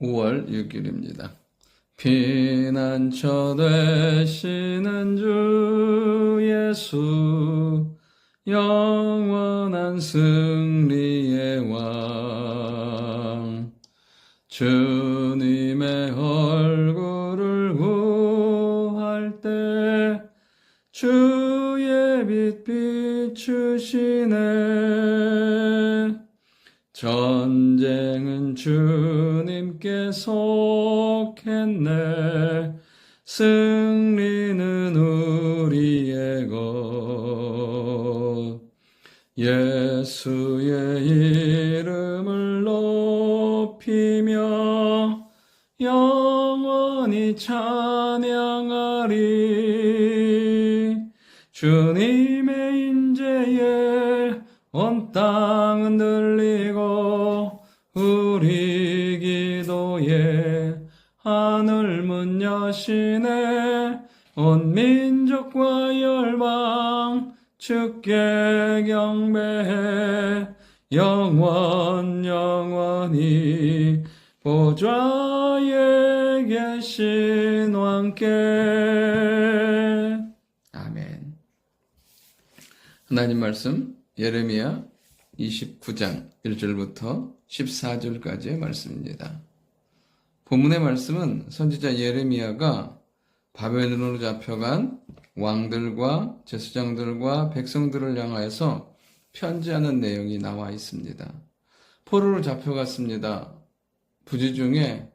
5월 6일입니다. 피난처 되시는 주 예수, 영원한 승리의 왕, 주님의 얼굴을 구할 때 주의 빛 비추시네. 전쟁은 주님께 속했네. 승리는 우리의 것. 예수의 이름을 높이며 영원히 찬양하리. 주님의 임재에 온 땅은 들리고 우리 기도에 하늘문 여시네. 온 민족과 열방 주께 경배해. 영원히 보좌에 계신 왕께. 아멘. 하나님 말씀 예레미야 29장 1절부터 14절까지의 말씀입니다. 본문의 말씀은 선지자 예레미야가 바벨론으로 잡혀간 왕들과 제사장들과 백성들을 향하여서 편지하는 내용이 나와 있습니다. 포로로 잡혀갔습니다. 부지 중에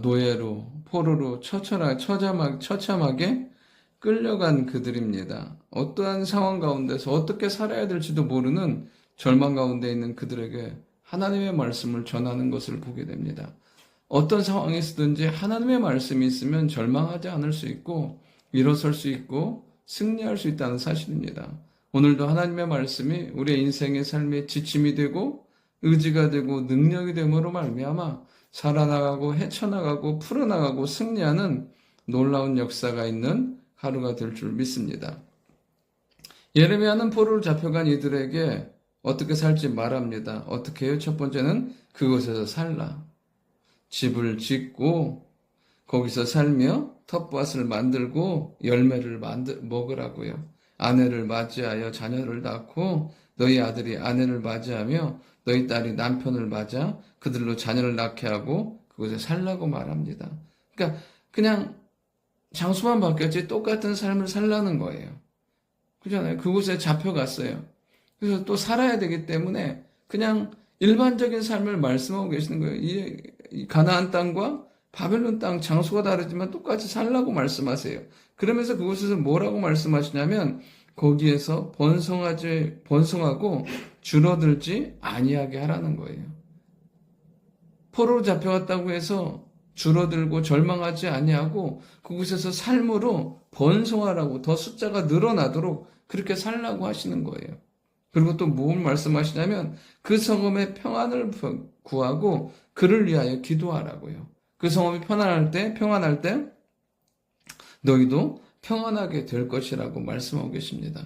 노예로, 포로로 처참하게 끌려간 그들입니다. 어떠한 상황 가운데서 어떻게 살아야 될지도 모르는 절망 가운데 있는 그들에게 하나님의 말씀을 전하는 것을 보게 됩니다. 어떤 상황에서든지 하나님의 말씀이 있으면 절망하지 않을 수 있고 일어설 수 있고 승리할 수 있다는 사실입니다. 오늘도 하나님의 말씀이 우리의 인생의 삶의 지침이 되고 의지가 되고 능력이 됨으로 말미암아 살아나가고 헤쳐나가고 풀어나가고 승리하는 놀라운 역사가 있는 하루가 될 줄 믿습니다. 예레미야는 포로로 잡혀간 이들에게 어떻게 살지 말합니다. 어떻게 해요? 첫 번째는 그곳에서 살라. 집을 짓고 거기서 살며 텃밭을 만들고 열매를 먹으라고요. 아내를 맞이하여 자녀를 낳고 너희 아들이 아내를 맞이하며 너희 딸이 남편을 맞아 그들로 자녀를 낳게 하고 그곳에 살라고 말합니다. 그러니까 그냥 장소만 바뀌었지 똑같은 삶을 살라는 거예요. 그렇잖아요. 그곳에 잡혀갔어요. 그래서 또 살아야 되기 때문에 그냥 일반적인 삶을 말씀하고 계시는 거예요. 이 가나안 땅과 바벨론 땅 장소가 다르지만 똑같이 살라고 말씀하세요. 그러면서 그곳에서 뭐라고 말씀하시냐면 거기에서 번성하고 줄어들지 아니하게 하라는 거예요. 포로로 잡혀갔다고 해서 줄어들고 절망하지 아니하고 그곳에서 삶으로 번성하라고 더 숫자가 늘어나도록 그렇게 살라고 하시는 거예요. 그리고 또 뭘 말씀하시냐면 그 성읍의 평안을 구하고 그를 위하여 기도하라고요. 그 성읍이 평안할 때 너희도 평안하게 될 것이라고 말씀하고 계십니다.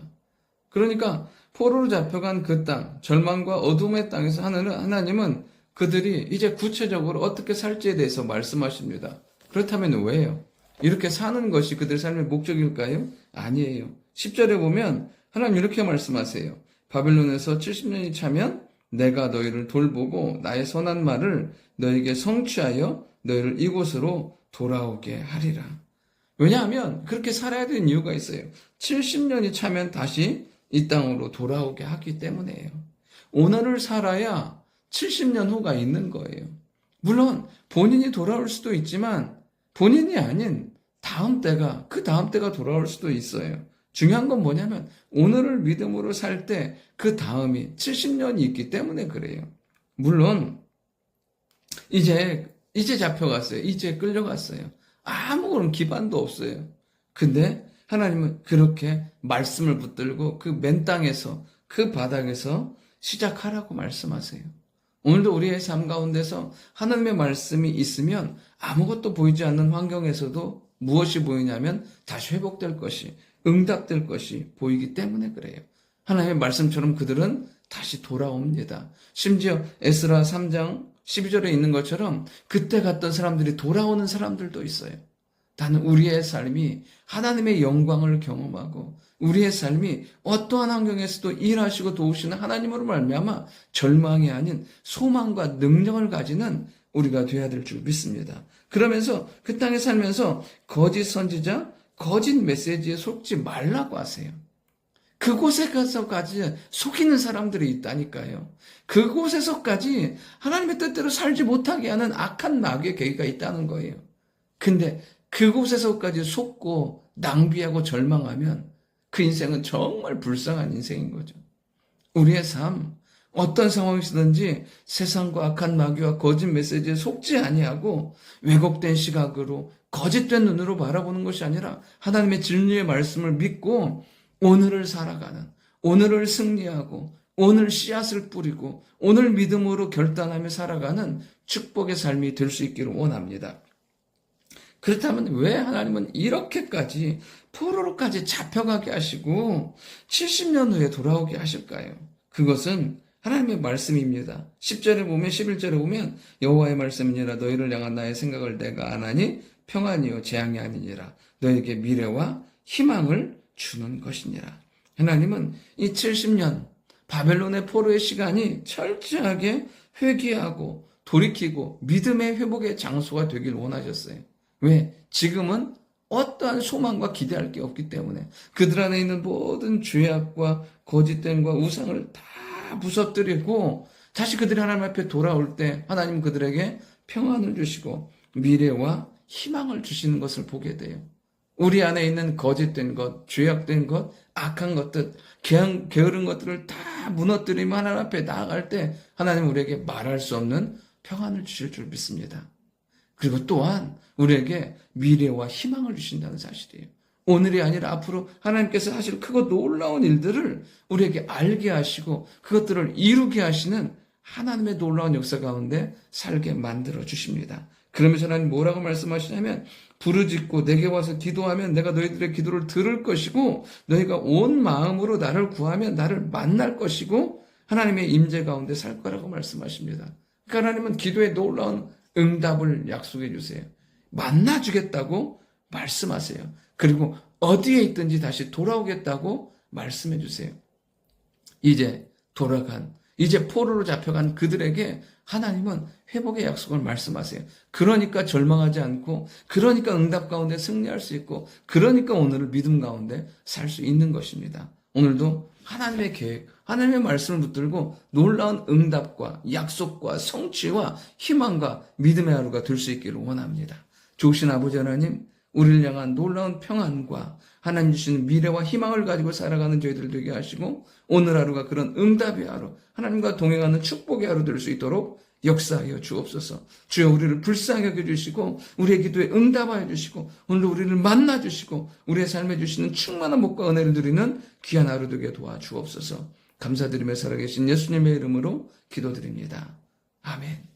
그러니까 포로로 잡혀간 그 땅, 절망과 어둠의 땅에서 하나님은 그들이 이제 구체적으로 어떻게 살지에 대해서 말씀하십니다. 그렇다면 왜요? 이렇게 사는 것이 그들의 삶의 목적일까요? 아니에요. 10절에 보면 하나님 이렇게 말씀하세요. 바벨론에서 70년이 차면 내가 너희를 돌보고 나의 선한 말을 너희에게 성취하여 너희를 이곳으로 돌아오게 하리라. 왜냐하면 그렇게 살아야 되는 이유가 있어요. 70년이 차면 다시 이 땅으로 돌아오게 하기 때문이에요. 오늘을 살아야 70년 후가 있는 거예요. 물론 본인이 돌아올 수도 있지만 본인이 아닌 그 다음 때가 돌아올 수도 있어요. 중요한 건 뭐냐면 오늘을 믿음으로 살 때 그 다음이 70년이 있기 때문에 그래요. 물론 이제 잡혀갔어요. 이제 끌려갔어요. 아무런 기반도 없어요. 근데 하나님은 그렇게 말씀을 붙들고 그 맨 땅에서 그 바닥에서 시작하라고 말씀하세요. 오늘도 우리의 삶 가운데서 하나님의 말씀이 있으면 아무것도 보이지 않는 환경에서도 무엇이 보이냐면 다시 회복될 것이, 응답될 것이 보이기 때문에 그래요. 하나님의 말씀처럼 그들은 다시 돌아옵니다. 심지어 에스라 3장 12절에 있는 것처럼 그때 갔던 사람들이 돌아오는 사람들도 있어요. 단 우리의 삶이 하나님의 영광을 경험하고 우리의 삶이 어떠한 환경에서도 일하시고 도우시는 하나님으로 말미암아 절망이 아닌 소망과 능력을 가지는 우리가 되어야 될 줄 믿습니다. 그러면서 그 땅에 살면서 거짓 선지자, 거짓 메시지에 속지 말라고 하세요. 그곳에 가서까지 속이는 사람들이 있다니까요. 그곳에서까지 하나님의 뜻대로 살지 못하게 하는 악한 마귀의 계기가 있다는 거예요. 근데 그곳에서까지 속고 낭비하고 절망하면 그 인생은 정말 불쌍한 인생인 거죠. 우리의 삶, 어떤 상황이든지 세상과 악한 마귀와 거짓 메시지에 속지 아니하고 왜곡된 시각으로 거짓된 눈으로 바라보는 것이 아니라 하나님의 진리의 말씀을 믿고 오늘을 살아가는, 오늘을 승리하고 오늘 씨앗을 뿌리고 오늘 믿음으로 결단하며 살아가는 축복의 삶이 될 수 있기를 원합니다. 그렇다면 왜 하나님은 이렇게까지 포로로까지 잡혀가게 하시고 70년 후에 돌아오게 하실까요? 그것은 하나님의 말씀입니다. 10절에 보면 11절에 보면 여호와의 말씀이니라 너희를 향한 나의 생각을 내가 아나니 평안이요 재앙이 아니니라 너에게 미래와 희망을 주는 것이니라. 하나님은 이 70년 바벨론의 포로의 시간이 철저하게 회개하고 돌이키고 믿음의 회복의 장소가 되길 원하셨어요. 왜? 지금은 어떠한 소망과 기대할 게 없기 때문에 그들 안에 있는 모든 죄악과 거짓됨과 우상을 다 부서뜨리고 다시 그들이 하나님 앞에 돌아올 때 하나님 그들에게 평안을 주시고 미래와 희망을 주시는 것을 보게 돼요. 우리 안에 있는 거짓된 것, 죄악된 것, 악한 것들, 게으른 것들을 다 무너뜨리며 하나님 앞에 나아갈 때 하나님 우리에게 말할 수 없는 평안을 주실 줄 믿습니다. 그리고 또한 우리에게 미래와 희망을 주신다는 사실이에요. 오늘이 아니라 앞으로 하나님께서 하실 크고 놀라운 일들을 우리에게 알게 하시고 그것들을 이루게 하시는 하나님의 놀라운 역사 가운데 살게 만들어 주십니다. 그러면서 하나님 뭐라고 말씀하시냐면 부르짖고 내게 와서 기도하면 내가 너희들의 기도를 들을 것이고 너희가 온 마음으로 나를 구하면 나를 만날 것이고 하나님의 임재 가운데 살 거라고 말씀하십니다. 그러니까 하나님은 기도에 놀라운 응답을 약속해 주세요. 만나주겠다고 말씀하세요. 그리고 어디에 있든지 다시 돌아오겠다고 말씀해 주세요. 이제 포로로 잡혀간 그들에게 하나님은 회복의 약속을 말씀하세요. 그러니까 절망하지 않고, 그러니까 응답 가운데 승리할 수 있고, 그러니까 오늘을 믿음 가운데 살 수 있는 것입니다. 오늘도 하나님의 계획, 하나님의 말씀을 붙들고 놀라운 응답과 약속과 성취와 희망과 믿음의 하루가 될 수 있기를 원합니다. 좋으신 아버지 하나님, 우리를 향한 놀라운 평안과 하나님 주시는 미래와 희망을 가지고 살아가는 저희들 되게 하시고 오늘 하루가 그런 응답의 하루, 하나님과 동행하는 축복의 하루 될 수 있도록 역사하여 주옵소서. 주여 우리를 불쌍하게 여겨주시고 우리의 기도에 응답하여 주시고 오늘도 우리를 만나주시고 우리의 삶에 주시는 충만한 복과 은혜를 누리는 귀한 하루 되게 도와주옵소서. 감사드리며 살아계신 예수님의 이름으로 기도드립니다. 아멘.